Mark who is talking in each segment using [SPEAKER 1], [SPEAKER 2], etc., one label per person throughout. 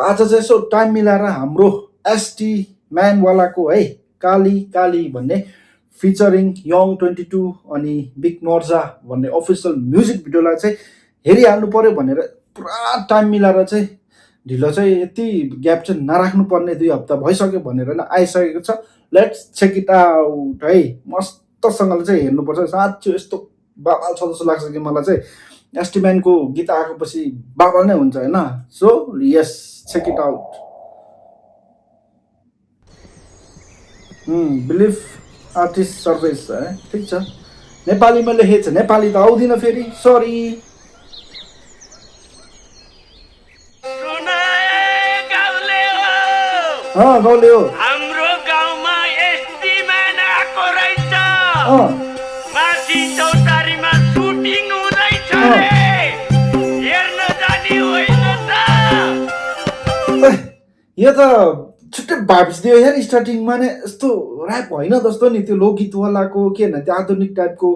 [SPEAKER 1] आज चाहिँ यसो टाइम मिलाएर हाम्रो एसटी म्यानवालाको है काली काली भन्ने फिचरिङ यङ 22 अनि बिग नर्जा भन्ने अफिसियल म्युजिक भिडियोलाई चाहिँ हेरिहाल्नु पर्यो भनेर पुरा टाइम मिलाएर चाहिँ ढिलो चाहिँ यति ग्याप चाहिँ नराख्नु पर्ने 2 हप्ता भइसक्यो भनेर नै आइसकेको छ। लेट्स चेक इट आउट है। मस्तसँगले चाहिँ हेर्नुपर्छ। साँच्चै यस्तो बाबाल छ जस्तो लाग्छ कि मलाई चाहिँ एसटी म्यानको गीत आएपछि बाबाल नै हुन्छ हैन। So yes check it out. Belief artist service है ठिक छ। नेपालीमा लेखेको छ, नेपाली त आउँदिन फेरि, सरी। गाउँले हो
[SPEAKER 2] हाम्रो गाउँमा एसटी म्यान आएको रहेछ। माथि चौतारीमा सुटिङ हुँदैछ रे, हेर्न जाने होइन त।
[SPEAKER 1] यो त छुट्टै भाइब्स दियो यार। स्टार्टिङमा नै यस्तो ऱ्याप होइन जस्तो नि, त्यो लोकगीतवालाको के होइन त्यो आधुनिक टाइपको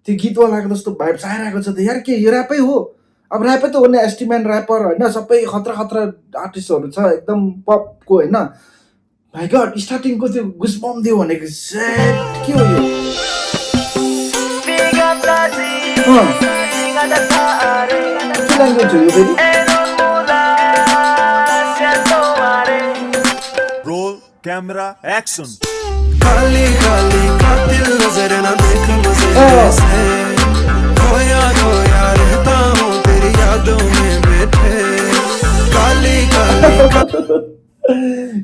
[SPEAKER 1] त्यो गीतवालाको जस्तो भाइब्स आइरहेको छ त यार। के यो ऱ्यापै हो? अब ऱ्यापै त हो नि, एसटी म्यान ऱ्यापर होइन। सबै खतरा खतरा आर्टिस्टहरू छ एकदम पपको होइन। माइ गड स्टार्टिङको त्यो गुसबम दियो भनेको सेट के हो यो? के ल्याङ्ग्वेज हो यो फेरि?
[SPEAKER 3] Roll camera action.
[SPEAKER 4] काली काली कातिल नजर ना देख मुझे ऐसे, खोया खोया रहता हूँ तेरी यादों में बैठे। काली काली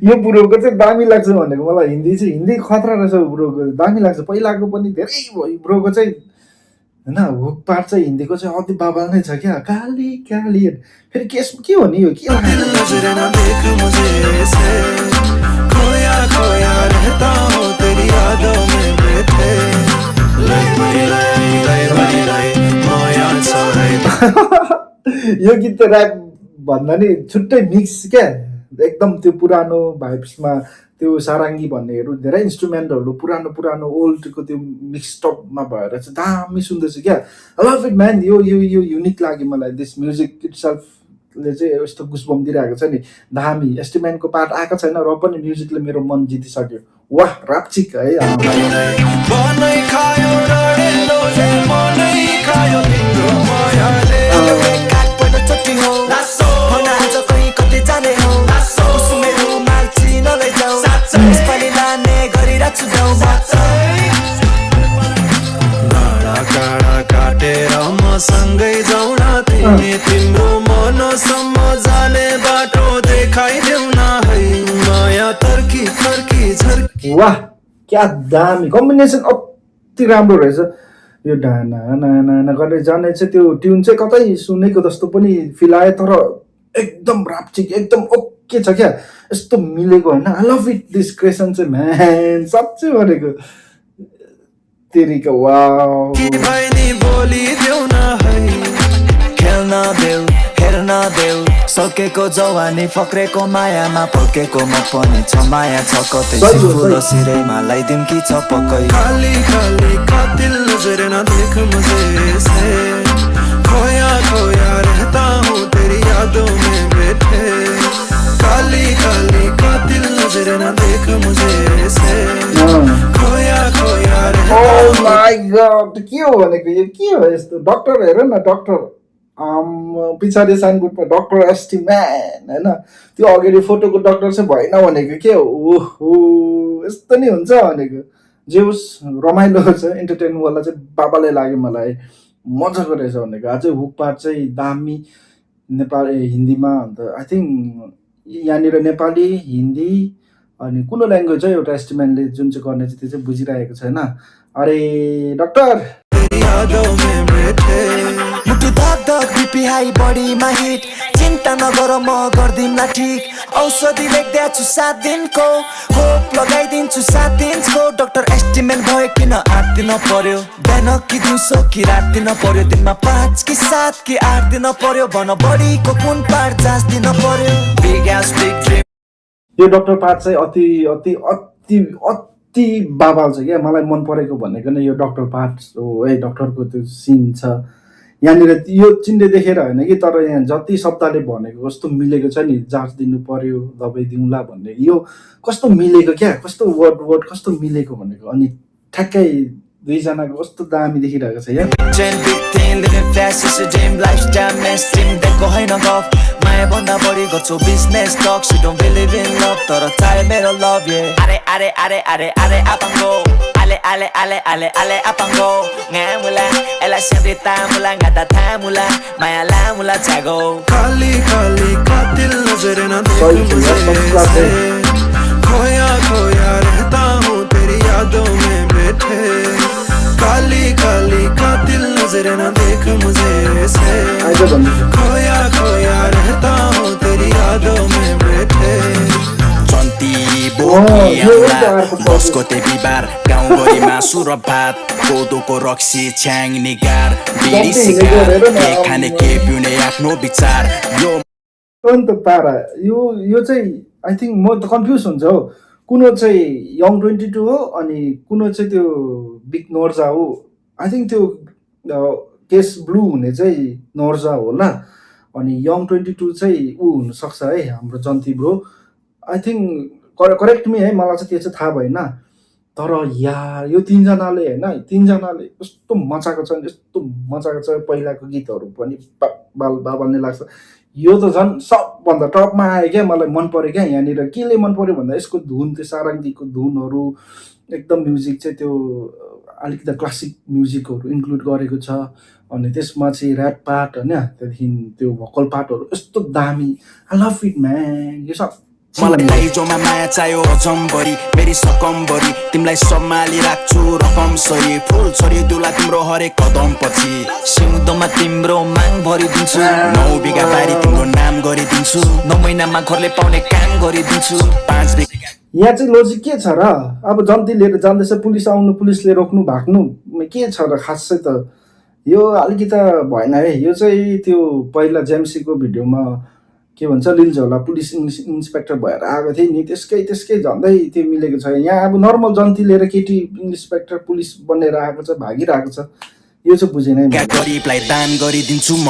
[SPEAKER 1] यो बुढोको चाहिँ दामी लाग्छ भनेको मलाई। हिन्दी खतरा रहेछ बुढोको, दामी लाग्छ। पहिलाको पनि धेरै भयो बुढोको चाहिँ होइन। हुक पार्ट चाहिँ हिन्दीको चाहिँ अति बाबा नै छ क्या। काली काली फेरि के हो नि यो? के
[SPEAKER 4] नजर ना देख मुझे ऐसे, खोया खोया रहता हूँ तेरी यादों में बैठे। माया
[SPEAKER 1] यो गीत त ऱ्याप भन्दा नि छुट्टै मिक्स क्या। एकदम त्यो पुरानो भाइब्समा त्यो सारङ्गी भन्नेहरू धेरै इन्स्ट्रुमेन्टहरू पुरानो पुरानो ओल्डको त्यो मिक्सटपमा भएर चाहिँ दामी सुन्दैछु क्या। I love it man. यो यो यो युनिक लाग्यो मलाई। दिस म्युजिक इटसेल्फले चाहिँ यस्तो गुसबम दिइरहेको छ नि, दामी। एसटी म्यानको पार्ट आएको छैन र पनि म्युजिकले मेरो मन जितिसक्यो। वाह रापचिक है।
[SPEAKER 4] काटेर म सँगै जाउला, तिमी तिम्रो मनसम्म जाने बाटो देखाइदेऊ न है। माया तर्की फर्की झर्की।
[SPEAKER 1] वाह क्या दामी कम्बिनेसन, अति राम्रो रहेछ यो। डाना नाना गरेर जाने चाहिँ त्यो ट्युन चाहिँ कतै सुनेको जस्तो पनि फिल आयो, तर एकदम रापचिक एकदम ओके छ क्या। यस्तो मिलेको होइन। I love it this creation चाहिँ म्यान, साँच्चै भनेको तेरिका। वाउ
[SPEAKER 4] बहिनी बोली देऊ न है, खेल्न देऊ हेर्न देऊ। सकेको जवानी फक्रेको मायामा पकेको म पनि छ माया छ कतै। फुलो सिरैमा लगाइदिउँ कि छ पक्कै। खाली खाली कातिल नजर न देख मुझे ऐसे, खोया खोया रहता हूँ तेरी यादों में बैठे। काली काली कातिल नजर न देख मुझे ऐसे, खोया खोया रहता हूँ।
[SPEAKER 1] ओ माय गॉड के हो भनेको यो? के हो यस्तो? डक्टर हेर न, डक्टर पछाडि साइनबोर्डमा डक्टर एसटी म्यान होइन। त्यो अगाडि फोटोको डक्टर चाहिँ भएन भनेको के हो? ओहो यस्तो नि हुन्छ भनेको। जे होस् रमाइलो छ, इन्टरटेनवाला चाहिँ बाबाले लाग्यो मलाई। मजाको रहेछ भनेको। अझै हुक पार्ट चाहिँ दामी नेपाली हिन्दीमा। अन्त आई थिङ्क यहाँनिर नेपाली हिन्दी अनि कुन ल्याङ्ग्वेज है एउटा एसटी म्यानले जुन चाहिँ गर्ने चाहिँ त्यो चाहिँ बुझिरहेको छैन। अरे डक्टर
[SPEAKER 4] मुटु धक धक बिपी हाई बडीमा हिट। चिन्ता नगर म गर्दिनला ठिक। औषधि लेख्दैछु 7 दिनको, होप लगाइदिन्छु 7 दिनको। डाक्टर एस्टिमेट भयो किन 8 दिन पर्यो? बिहान कि दिउँसो कि रात दिन पर्यो? दिनमा 5 कि 7 कि 8 दिन पर्यो? भन बडीको कुन पार्ट जाँच दिन पर्यो? Big S big dream.
[SPEAKER 1] यो डक्टर पार्ट चाहिँ अति अति अति अति बाबाल छ क्या। मलाई मन परेको भनेको नै यो डक्टर पार्ट हो है। डक्टरको त्यो सिन छ यहाँनिर यो चिन्डे देखेर होइन कि, तर यहाँ जति शब्दले भनेको कस्तो मिलेको छ नि, जाँच दिनु पर्यो, दबाई दिउँला भन्ने, यो कस्तो मिलेको क्या, कस्तो वर्ड कस्तो मिलेको भनेको। अनि ठ्याक्कै दुईजनाको कस्तो दामी देखिरहेको छ यार।
[SPEAKER 4] माया भन्दा बढी गर्छु business talk, she don't believe in love, तर चाहे मेरो लभ ये। अरे अरे अरे अरे अरे आपाङ्गो, ale ale ale ale ale apango, ngamula ela sendita mula ngata thamula maya la mula jago, खाली खाली कातिल नजर न देख मुझे, खोया खोया रहता हूँ तेरी यादों में बैठे, काली काली कातिल नजर न देख मुझे से, खोया खोया रहता हूँ तेरी यादों में बैठे। जन्ती बोकी आउला बसको ते बिबार, गाउँभरिमा सुर भात, कोदोको रक्सी छ्याङ निगार, बिडी सिगार, के खाने के पिउने आफ्नो विचार। यो
[SPEAKER 1] अन्त पारा यो चाहिँ आई थिङ्क म त कन्फ्युज हुन्छ हौ, कुनो चाहिँ यङ 22 हो अनि कुनो चाहिँ त्यो बिग नोर्जा हो। आई थिङ्क त्यो केस ब्लू हुने चाहिँ नोर्जा होला, अनि यङ 22 चाहिँ ऊ हुनसक्छ है हाम्रो जन्ती bro. I think correct me है, मलाई चाहिँ त्यो चाहिँ थाहा भएन। तर यार यो तिनजनाले होइन, तिनजनाले यस्तो मचाएको छ, यस्तो मचाएको छ, पहिलाको गीतहरू पनि बाबा नै लाग्छ। यो त झन् सबभन्दा टपमा आयो क्या, मलाई मन पऱ्यो क्या। यहाँनिर केले मन पऱ्यो भन्दा यसको धुन, त्यो सारङ्गीको धुनहरू एकदम, म्युजिक चाहिँ त्यो अलिकति क्लासिक म्युजिकहरू इन्क्लुड गरेको छ, अनि त्यसमा चाहिँ ऱ्याप पार्ट होइन, त्यहाँदेखि त्यो भोकल पार्टहरू यस्तो दामी। I love it man. यो सब
[SPEAKER 4] मलाई दाइजोमा माया चाहियो अजम्बरी, मेरी सकम्बरी, तिमीलाई सम्हाली राख्छु रकम सरी, फुल छरी दुला तिम्रो हरेक कदम पछि, सिउँदोमा तिम्रो माग भरिदिन्छु, 9 बिघा बारी तिम्रो नाम गरिदिन्छु, 9 महिनामा घरले पाउने काम गरिदिन्छु, 5 बिघा।
[SPEAKER 1] यहाँ चाहिँ लोजिक के छ र? अब जन्ती लिएर जाँदैछ, पुलिस आउनु, पुलिसले रोक्नु भाग्नु, के छ र खास चाहिँ त? यो अलिकति भएन है। यो चाहिँ त्यो पहिला जेएमसीको भिडियोमा के भन्छ लिन्छ होला, पुलिस इन्सपेक्टर भएर आएको थिएँ नि, त्यसकै झन्डै त्यो मिलेको छ। यहाँ अब नर्मल जन्ती लिएर केटी इन्सपेक्टर पुलिस बनेर आएको छ, भागिरहेको छ, यो चाहिँ बुझेन है।
[SPEAKER 4] गरिबलाई दान गरिदिन्छु म।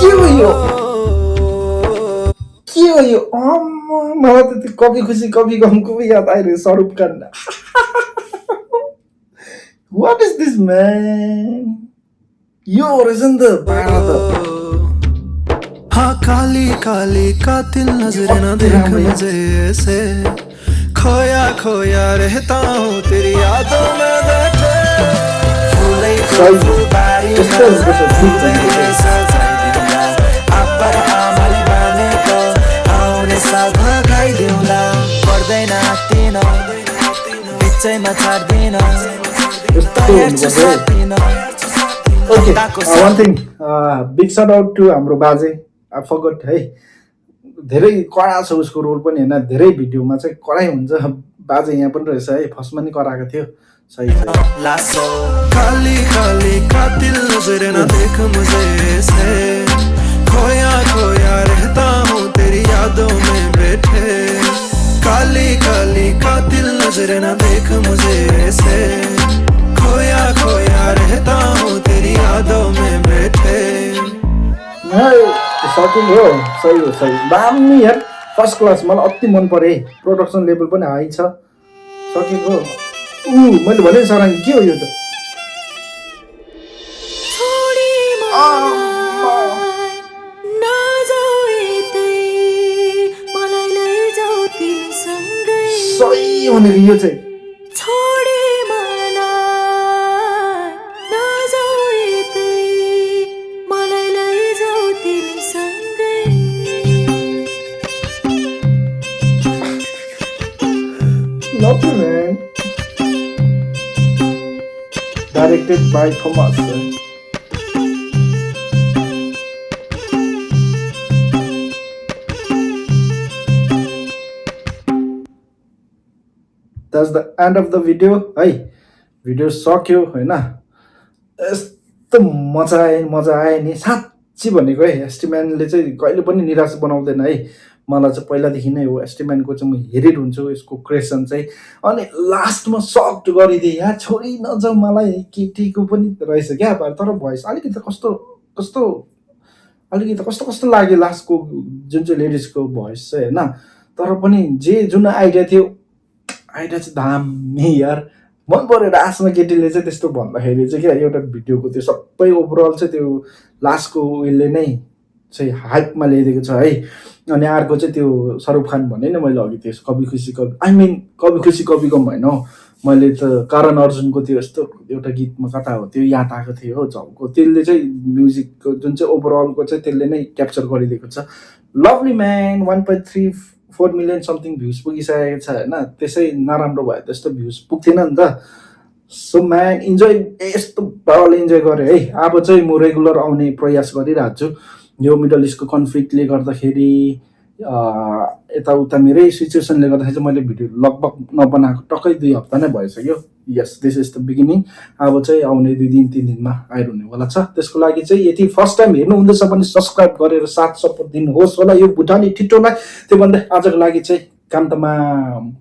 [SPEAKER 1] के हो यो, के हो यो? मलाई त त्यो कभी खुसी कभी गमको पनि याद आइरहेको, Swaroop Khanna. What is this man? यो रहेछ नि त पारा त।
[SPEAKER 5] हाँ काली काली कातिल नजर न देख मुझे ऐसे, खोया खोया रहता हूँ तेरी यादों में बैठे, फूले फुलबारी अपर आमल बने तो आउने साल भगाइदिउँला, पर्दैन तिन बिचैमा छाड्दिन,
[SPEAKER 1] Okay, one thing, big shout out to हाम्रो बाजे। I forgot है, धेरै कडा छ उसको रोल पनि होइन, धेरै भिडियोमा चाहिँ कडै हुन्छ। बाजे यहाँ पनि रहेछ है, फर्स्टमा नि कराएको थियो। सही
[SPEAKER 5] लासो काली काली कातिल नजर न देख मुझे ऐसे, खोया खोया रहता हूँ तेरी यादों में बैठे, काली काली कातिल नजर न देख मुझे ऐसे, खोया खोया रहता हूँ तेरी यादों में बैठे।
[SPEAKER 1] सकिङ हो, सही हो, सही दामी यार, फर्स्ट क्लास। मलाई अति मन परे, प्रोडक्सन लेभल पनि हाई छ। सकेको मैले भने सारङ्गी के हो यो त? सही हो नि यो चाहिँ। Love you, man. Directed by Thomas. That's the end of the video. है भिडियो सक्यो होइन, यस्तो मजा आयो नि, साँच्ची भनेको है। एसटी म्यानले चाहिँ कहिले पनि निराश बनाउँदैन है। मलाई चाहिँ पहिलादेखि नै हो एस्टिम्यानको चाहिँ म हेरेर हुन्छु यसको क्रिएसन चाहिँ अनि लास्टमा सक्ट गरिदिएँ यार छोडी नजाऊ मलाई केटीको पनि रहेछ क्या तर भोइस अलिकति कस्तो कस्तो लाग्यो लास्टको जुन चाहिँ लेडिजको भोइस चाहिँ होइन तर पनि जुन आइडिया थियो आइडिया चाहिँ दामी यार मन पऱ्यो लास्टमा केटीले चाहिँ त्यस्तो भन्दाखेरि चाहिँ क्या एउटा भिडियोको त्यो सबै ओभरअल चाहिँ त्यो लास्टको उयोले नै चाहिँ हाइपमा ल्याइदिएको छ है अनि अर्को चाहिँ त्यो शाहरुख खान भने नि मैले अघि त्यो कभी खुसी कभी आई मिन कभी खुसी कभी गम होइन हौ मैले त करण अर्जुनको त्यो यस्तो एउटा गीतमा कता हो त्यो याद आएको थियो हो झम्को त्यसले चाहिँ म्युजिकको जुन चाहिँ ओभरअलको चाहिँ त्यसले नै क्याप्चर गरिदिएको छ lovely man 1.34 million something views पुगिसकेको छ होइन त्यसै नराम्रो भयो त्यस्तो भ्युज पुग्थेन नि त सो म्यान इन्जोय यस्तो पाराले इन्जोय गरेँ है अब चाहिँ म रेगुलर आउने प्रयास गरिरहेको छु यो मिडल इस्टको कन्फ्लिक्टले गर्दाखेरि यताउता मेरै सिचुएसनले गर्दाखेरि चाहिँ मैले भिडियो लगभग नबनाएको टक्कै 2 हप्ता नै भइसक्यो यस दिस इज द बिगिनिङ अब चाहिँ आउने 2 दिन 3 दिनमा आइरहनेवाला छ त्यसको लागि चाहिँ यदि फर्स्ट टाइम हेर्नु हुँदैछ भने सब्सक्राइब गरेर साथ सपोर्ट दिनुहोस् होला यो भुटानी ठिटोलाई त्यो भन्दै आजको लागि चाहिँ काम तमाम